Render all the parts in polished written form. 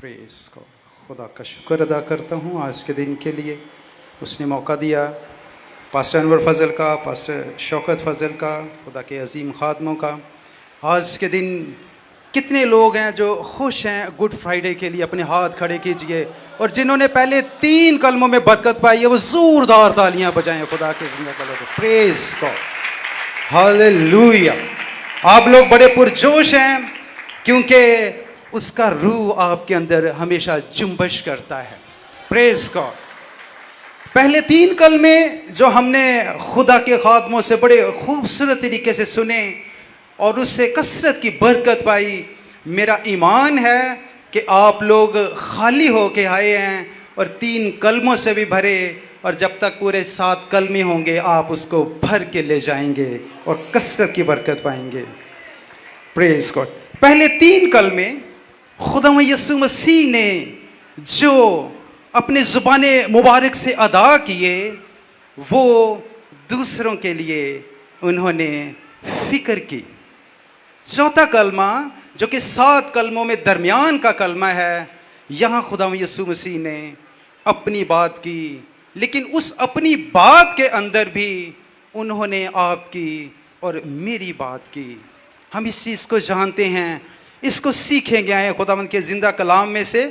Press को खुदा का शुक्र अदा करता हूँ आज के दिन के लिए। उसने मौका दिया पास्टर अनवर फ़ज़ल का, पास्टर शौकत फ़ज़ल का, खुदा के अजीम ख़ादमों का। आज के दिन कितने लोग हैं जो खुश हैं गुड फ्राइडे के लिए? अपने हाथ खड़े कीजिए। और जिन्होंने पहले 3 कलमों में बरकत पाई है वो ज़ोरदार तालियां बजाएं खुदा के जिंदा कलम को। Praise God, hallelujah. आप लोग बड़े पुरजोश हैं क्योंकि उसका रूह आपके अंदर हमेशा जुम्बश करता है। Praise God. पहले 3 कलमे जो हमने खुदा के खादमों से बड़े खूबसूरत तरीके से सुने और उससे कसरत की बरकत पाई, मेरा ईमान है कि आप लोग खाली होके आए हैं और 3 कलमों से भी भरे, और जब तक पूरे 7 कलमे होंगे आप उसको भर के ले जाएंगे और कसरत की बरकत पाएंगे। Praise God. पहले 3 कलमे खुदा यीशु मसीह ने जो अपने ज़ुबान मुबारक से अदा किए वो दूसरों के लिए उन्होंने फ़िक्र की। चौथा कलमा जो कि 7 कलमों में दरमियान का कलमा है, यहाँ खुदा यीशु मसीह ने अपनी बात की, लेकिन उस अपनी बात के अंदर भी उन्होंने आपकी और मेरी बात की। हम इस चीज़ को जानते हैं, इसको सीखेंगे आए खुदावंद के ज़िंदा कलाम में से।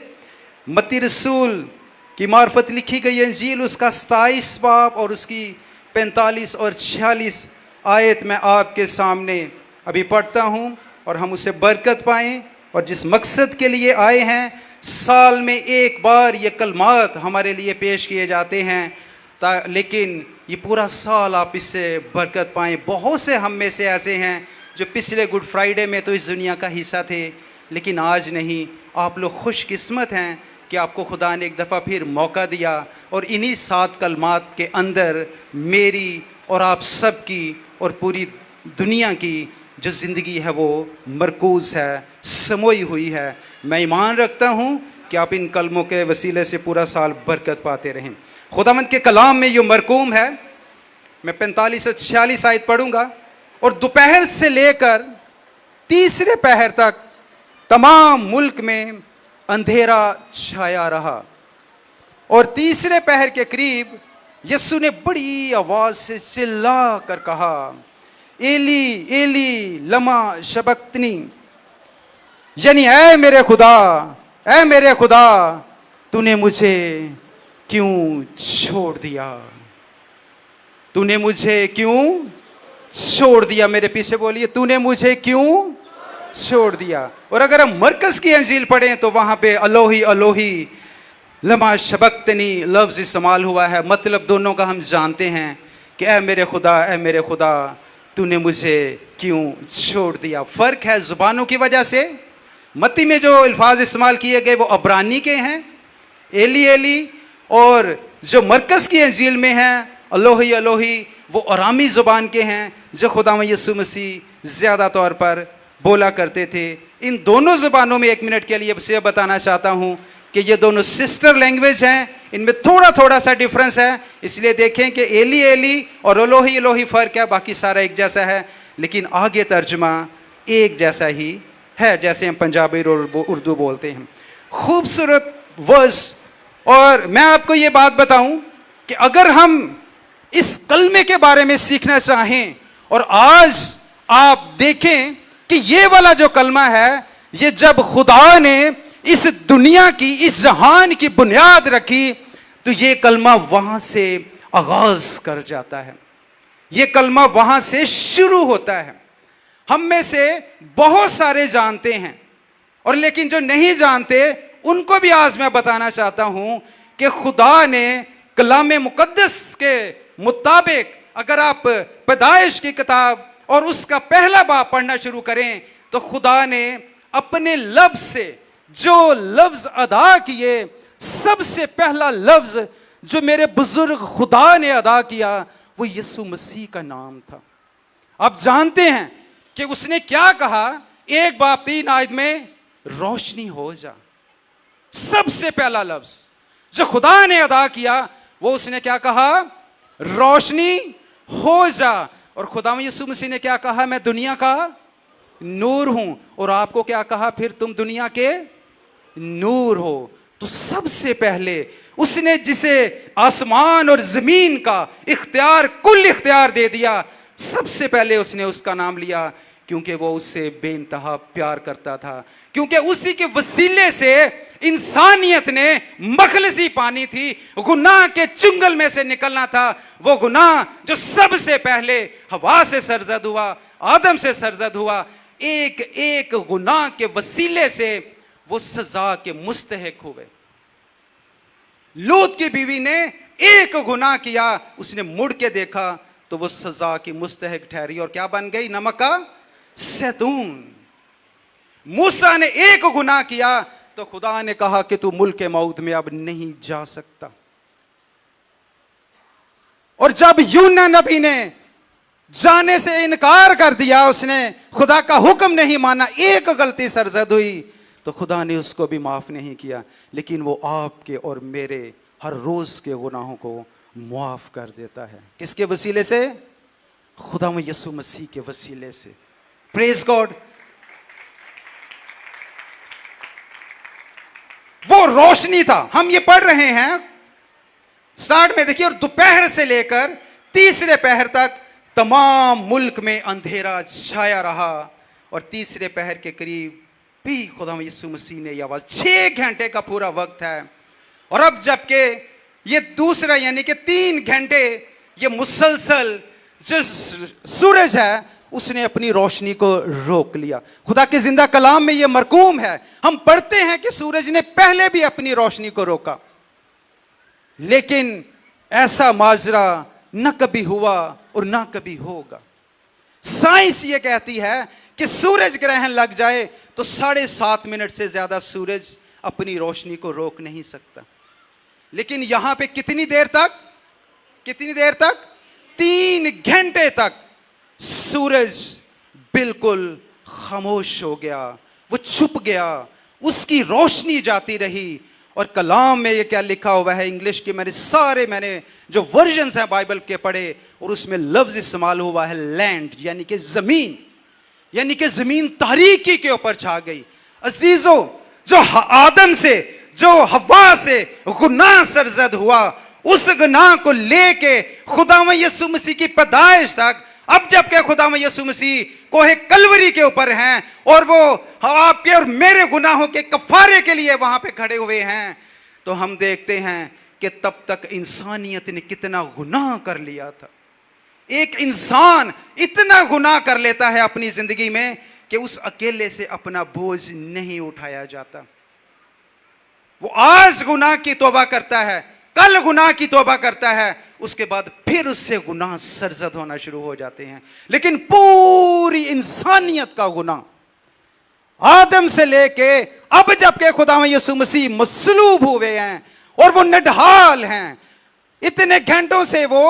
मत्ती रसूल की मार्फत लिखी गई इंजील उसका 27 बाब और उसकी 45 और 46 आयत मैं आपके सामने अभी पढ़ता हूँ और हम उसे बरकत पाएँ। और जिस मकसद के लिए आए हैं, साल में एक बार ये कलमात हमारे लिए पेश किए जाते हैं लेकिन ये पूरा साल आप इससे बरकत पाएँ। बहुत से हम में से ऐसे हैं जो पिछले गुड फ्राइडे में तो इस दुनिया का हिस्सा थे लेकिन आज नहीं। आप लोग खुशकिस्मत हैं कि आपको खुदा ने एक दफ़ा फिर मौका दिया और इन्हीं 7 कलमात के अंदर मेरी और आप सब की और पूरी दुनिया की जो ज़िंदगी है वो मरकूज़ है, समोई हुई है। मैं ईमान रखता हूँ कि आप इन कलमों के वसीले से पूरा साल बरकत पाते रहें। खुदावंद के कलाम में ये मरकूम है। मैं 45 और 46 आयत पढ़ूँगा। और दोपहर से लेकर तीसरे पहर तक तमाम मुल्क में अंधेरा छाया रहा और तीसरे पहर के करीब यीशु ने बड़ी आवाज से चिल्ला कर कहा, एली एली लमा शबक्तनी, यानी ऐ मेरे खुदा तूने मुझे क्यों छोड़ दिया? तूने मुझे क्यों छोड़ दिया? मेरे पीछे बोलिए, तूने मुझे क्यों छोड़ दिया? और अगर हम मरकज़ की अंजील पढ़ें तो वहाँ पे अलोही अलोही लमा शबक्तनी लफ्ज़ इस्तेमाल हुआ है। मतलब दोनों का हम जानते हैं कि ऐ मेरे खुदा तूने मुझे क्यों छोड़ दिया। फ़र्क है ज़ुबानों की वजह से। मत्ती में जो अल्फाज इस्तेमाल किए गए वो अब्रानी के हैं, एली एली, और जो मरकज़ की अंजील में हैं अलोही अलोही वो अरामी ज़ुबान के हैं जो खुदा यीशु मसीह ज़्यादा तौर पर बोला करते थे। इन दोनों ज़ुबानों में 1 मिनट के लिए से बताना चाहता हूँ कि ये दोनों सिस्टर लैंग्वेज हैं, इनमें थोड़ा सा डिफरेंस है। इसलिए देखें कि एली एली और अलोही अलोही फ़र्क है, बाकी सारा एक जैसा है, लेकिन आगे तर्जुमा एक जैसा ही है जैसे हम पंजाबी और उर्दू बोलते हैं। खूबसूरत वर्स। और मैं आपको ये बात बताऊं कि अगर हम इस कलमे के बारे में सीखना चाहें और आज आप देखें कि ये वाला जो कलमा है, ये जब खुदा ने इस दुनिया की, इस जहान की बुनियाद रखी तो ये कलमा वहां से आगाज कर जाता है। ये कलमा वहां से शुरू होता है। हम में से बहुत सारे जानते हैं और लेकिन जो नहीं जानते उनको भी आज मैं बताना चाहता हूं कि खुदा ने कलाम मुकद्दस के मुताबिक, अगर आप पैदाइश की किताब और उसका पहला बाब पढ़ना शुरू करें तो खुदा ने अपने लफ्ज से जो लफ्ज अदा किए, सबसे पहला लफ्ज जो मेरे बुजुर्ग खुदा ने अदा किया वो यीशु मसीह का नाम था। आप जानते हैं कि उसने क्या कहा? 1 बाब 3 आयत में, रोशनी हो जा। सबसे पहला लफ्ज जो खुदा ने अदा किया वो उसने क्या कहा? रोशनी हो जा। और खुदा यीशु मसीह ने क्या कहा? मैं दुनिया का नूर हूं। और आपको क्या कहा फिर? तुम दुनिया के नूर हो। तो सबसे पहले उसने जिसे आसमान और जमीन का इख्तियार, कुल इख्तियार दे दिया, सबसे पहले उसने उसका नाम लिया, क्योंकि वो उससे बेइंतहा प्यार करता था, क्योंकि उसी के वसीले से इंसानियत ने मखलसी पानी थी, गुनाह के चुंगल में से निकलना था। वो गुनाह जो सबसे पहले हवा से सरजद हुआ, आदम से सरजद हुआ, एक एक गुनाह के वसीले से वो सजा के मुस्तहिक हुए। लूत की बीवी ने एक गुनाह किया, उसने मुड़ के देखा तो वो सजा की मुस्तहिक ठहरी और क्या बन गई? नमक का सैतून। मूसा ने एक गुनाह किया तो खुदा ने कहा कि तू मुल्क मौत में अब नहीं जा सकता। और जब यूना नबी ने जाने से इनकार कर दिया, उसने खुदा का हुक्म नहीं माना, एक गलती सरजद हुई, तो खुदा ने उसको भी माफ नहीं किया, लेकिन वो आपके और मेरे हर रोज के गुनाहों को माफ कर देता है। किसके वसीले से? खुदा में यीशु मसीह के वसीले से। Praise God. वो रोशनी था, हम ये पढ़ रहे हैं स्टार्ट में, देखिए, और दोपहर से लेकर तीसरे पहर तक तमाम मुल्क में अंधेरा छाया रहा, और तीसरे पहर के करीब भी खुदा यीशु मसीह ने यह आवाज, 6 घंटे का पूरा वक्त है, और अब जबकि ये दूसरा यानी कि 3 घंटे ये मुसलसल जो सूरज है उसने अपनी रोशनी को रोक लिया। खुदा के जिंदा कलाम में ये मरकूम है, हम पढ़ते हैं कि सूरज ने पहले भी अपनी रोशनी को रोका, लेकिन ऐसा माजरा न कभी हुआ और न कभी होगा। साइंस ये कहती है कि सूरज ग्रहण लग जाए तो 7.5 मिनट से ज्यादा सूरज अपनी रोशनी को रोक नहीं सकता, लेकिन यहां पे कितनी देर तक 3 घंटे तक सूरज बिल्कुल खामोश हो गया, वो छुप गया, उसकी रोशनी जाती रही। और कलाम में ये क्या लिखा हुआ है, इंग्लिश के मैंने जो वर्जन्स हैं बाइबल के पढ़े, और उसमें लफ्ज इस्तेमाल हुआ है लैंड, यानी कि जमीन, यानी कि जमीन तारीकी के ऊपर छा गई। अजीजों, जो आदम से, जो हवा से गुनाह सरजद हुआ, उस गुनाह को लेके खुदावंद यीशु मसीह की पैदाइश तक, अब जबकि खुदावंद यीशु मसीह कोहे कलवरी के ऊपर हैं और वो आपके और मेरे गुनाहों के कफारे के लिए वहां पे खड़े हुए हैं, तो हम देखते हैं कि तब तक इंसानियत ने कितना गुनाह कर लिया था। एक इंसान इतना गुनाह कर लेता है अपनी जिंदगी में कि उस अकेले से अपना बोझ नहीं उठाया जाता। वो आज गुनाह की तौबा करता है, कल गुनाह की तौबा करता है, उसके बाद फिर उससे गुनाह सरजद होना शुरू हो जाते हैं। लेकिन पूरी इंसानियत का गुनाह आदम से लेके अब जबकि खुदावंद यीशु मसीह मसलूब हुए हैं और वो निढाल हैं, इतने घंटों से वो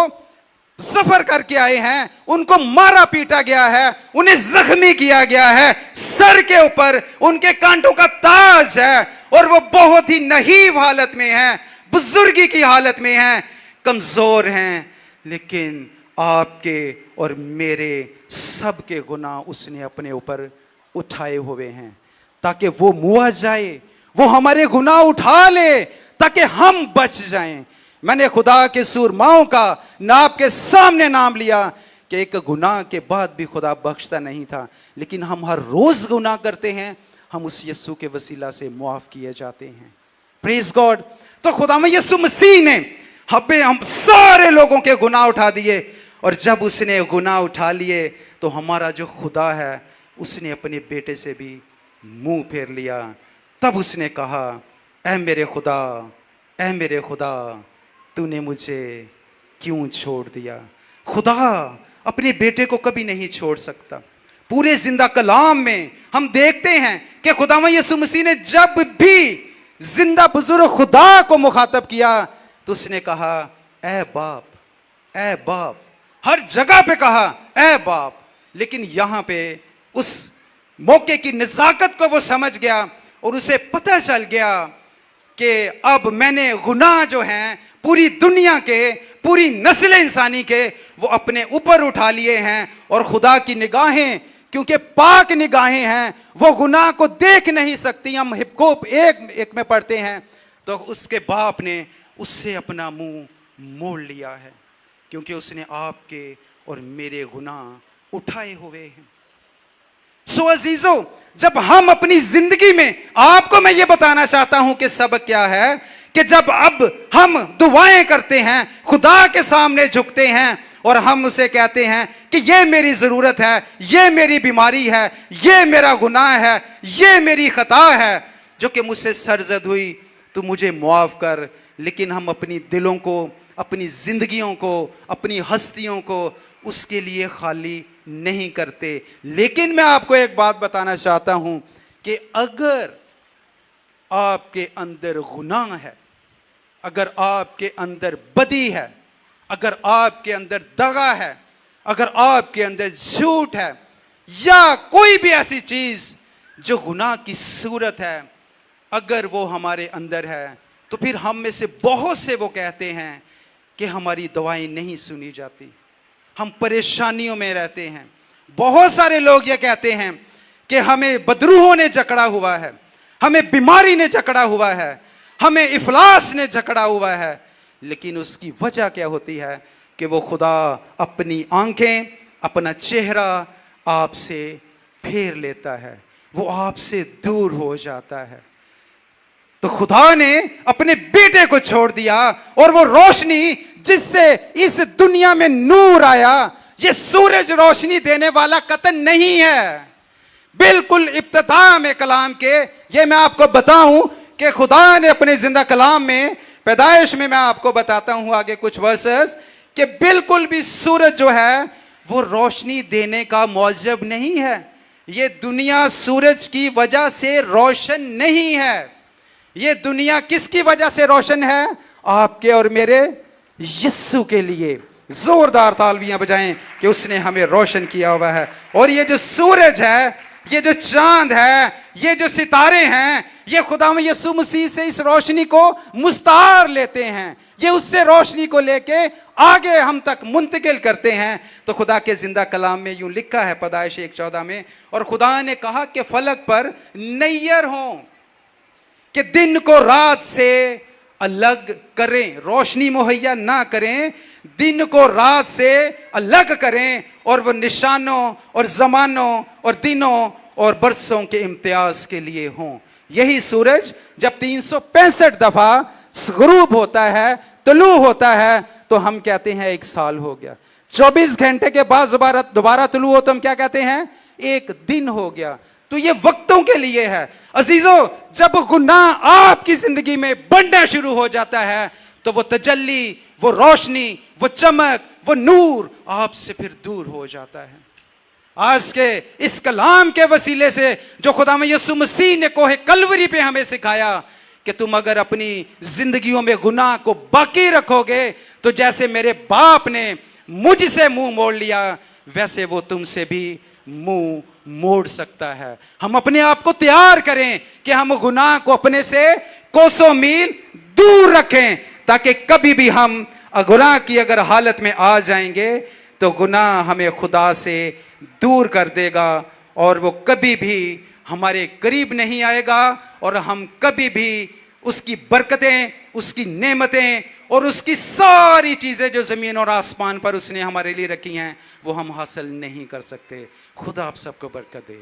सफर करके आए हैं, उनको मारा पीटा गया है, उन्हें जख्मी किया गया है, सर के ऊपर उनके कांटों का ताज है, और वो बहुत ही नहीब हालत में हैं, बुजुर्गी की हालत में हैं, कमजोर हैं, लेकिन आपके और मेरे सबके गुनाह उसने अपने ऊपर उठाए हुए हैं, ताकि वो मुआ जाए, वो हमारे गुनाह उठा ले, ताकि हम बच जाएं। मैंने खुदा के सूरमाओं का ना आपके सामने नाम लिया कि एक गुनाह के बाद भी खुदा बख्शता नहीं था, लेकिन हम हर रोज गुनाह करते हैं, हम उस यीशु के वसीला से मुआफ किए जाते हैं। Praise God. तो खुदावंद यीशु मसीह ने हम सारे लोगों के गुनाह उठा दिए, और जब उसने गुनाह उठा लिए तो हमारा जो खुदा है उसने अपने बेटे से भी मुंह फेर लिया। तब उसने कहा, ऐ मेरे खुदा, ऐ मेरे खुदा, तूने मुझे क्यों छोड़ दिया। खुदा अपने बेटे को कभी नहीं छोड़ सकता। पूरे जिंदा कलाम में हम देखते हैं कि खुदावंद यीशु मसीह ने जब भी जिंदा बुजुर्ग खुदा को मुखातब किया तो उसने कहा, ऐ बाप, ऐ बाप। हर जगह पे कहा ऐ बाप, लेकिन यहां पे उस मौके की नजाकत को वो समझ गया और उसे पता चल गया कि अब मैंने गुनाह जो हैं पूरी दुनिया के, पूरी नस्ल इंसानी के, वो अपने ऊपर उठा लिए हैं, और खुदा की निगाहें क्योंकि पाक निगाहें हैं, वो गुनाह को देख नहीं सकती। हम हिब्कोप 1:1 में पढ़ते हैं, तो उसके बाप ने उससे अपना मुंह मोड़ लिया है, क्योंकि उसने आपके और मेरे गुनाह उठाए हुए हैं। सो अजीजों, जब हम अपनी जिंदगी में, आपको मैं ये बताना चाहता हूं कि सबक क्या है, कि जब अब हम दुआएं करते हैं, खुदा के सामने झुकते हैं और हम उसे कहते हैं कि ये मेरी जरूरत है, ये मेरी बीमारी है, ये मेरा गुनाह है, ये मेरी खता है जो कि मुझसे सरजद हुई, तू मुझे मुआफ कर। लेकिन हम अपनी दिलों को, अपनी जिंदगियों को, अपनी हस्तियों को उसके लिए खाली नहीं करते। लेकिन मैं आपको एक बात बताना चाहता हूं कि अगर आपके अंदर गुनाह है, अगर आपके अंदर बदी है, अगर आपके अंदर दगा है, अगर आपके अंदर झूठ है, या कोई भी ऐसी चीज जो गुनाह की सूरत है, अगर वो हमारे अंदर है, तो फिर हम में से बहुत से वो कहते हैं कि हमारी दुआएं नहीं सुनी जाती, हम परेशानियों में रहते हैं। बहुत सारे लोग ये कहते हैं कि हमें बदरूहों ने जकड़ा हुआ है, हमें बीमारी ने जकड़ा हुआ है, हमें इफलास ने जकड़ा हुआ है। लेकिन उसकी वजह क्या होती है कि वो खुदा अपनी आंखें, अपना चेहरा आपसे फेर लेता है, वो आपसे दूर हो जाता है। तो खुदा ने अपने बेटे को छोड़ दिया, और वो रोशनी जिससे इस दुनिया में नूर आया, ये सूरज रोशनी देने वाला कतन नहीं है। बिल्कुल इब्तिदा में कलाम के ये मैं आपको बताऊं कि खुदा ने अपने जिंदा कलाम में, पैदाइश में मैं आपको बताता हूं आगे कुछ वर्सेस, कि बिल्कुल भी सूरज जो है वो रोशनी देने का मौजब नहीं है। ये दुनिया सूरज की वजह से रोशन नहीं है। ये दुनिया किसकी वजह से रोशन है? आपके और मेरे यीशु के लिए। जोरदार तालियां बजाएं कि उसने हमें रोशन किया हुआ है। और ये जो सूरज है, ये जो चांद है, ये जो सितारे हैं, ये खुदा यीशु मसीह से इस रोशनी को मुस्तार लेते हैं। ये उससे रोशनी को लेके आगे हम तक मुंतकिल करते हैं। तो खुदा के जिंदा कलाम में यूं लिखा है पैदाइश 1:14 में, और खुदा ने कहा कि फलक पर नैयर हों कि दिन को रात से अलग करें, रोशनी मुहैया ना करें, दिन को रात से अलग करें, और वो निशानों और जमानों और दिनों और बरसों के इम्तियाज के लिए हों। यही सूरज जब 365 दफा गुरूब होता है, तुलू होता है, तो हम कहते हैं 1 साल हो गया। 24 घंटे के बाद दोबारा तुलू हो तो हम क्या कहते हैं? 1 दिन हो गया। तो ये वक्तों के लिए है। अजीजों, जब गुनाह आपकी जिंदगी में बढ़ना शुरू हो जाता है, तो वो तजल्ली, वो रोशनी, वो चमक, वो नूर आपसे फिर दूर हो जाता है। आज के इस कलाम के वसीले से जो खुदा में यीशु मसीह ने कोहे कलवरी पे हमें सिखाया कि तुम अगर अपनी जिंदगियों में गुनाह को बाकी रखोगे, तो जैसे मेरे बाप ने मुझसे मुंह मोड़ लिया, वैसे वो तुमसे भी मुंह मोड़ सकता है। हम अपने आप को तैयार करें कि हम गुनाह को अपने से कोसों मील दूर रखें, ताकि कभी भी हम गुनाह की अगर हालत में आ जाएंगे, तो गुनाह हमें खुदा से दूर कर देगा, और वो कभी भी हमारे करीब नहीं आएगा, और हम कभी भी उसकी बरकतें, उसकी नेमतें और उसकी सारी चीजें जो जमीन और आसमान पर उसने हमारे लिए रखी हैं, वो हम हासिल नहीं कर सकते। खुदा आप सबको बरकत दे।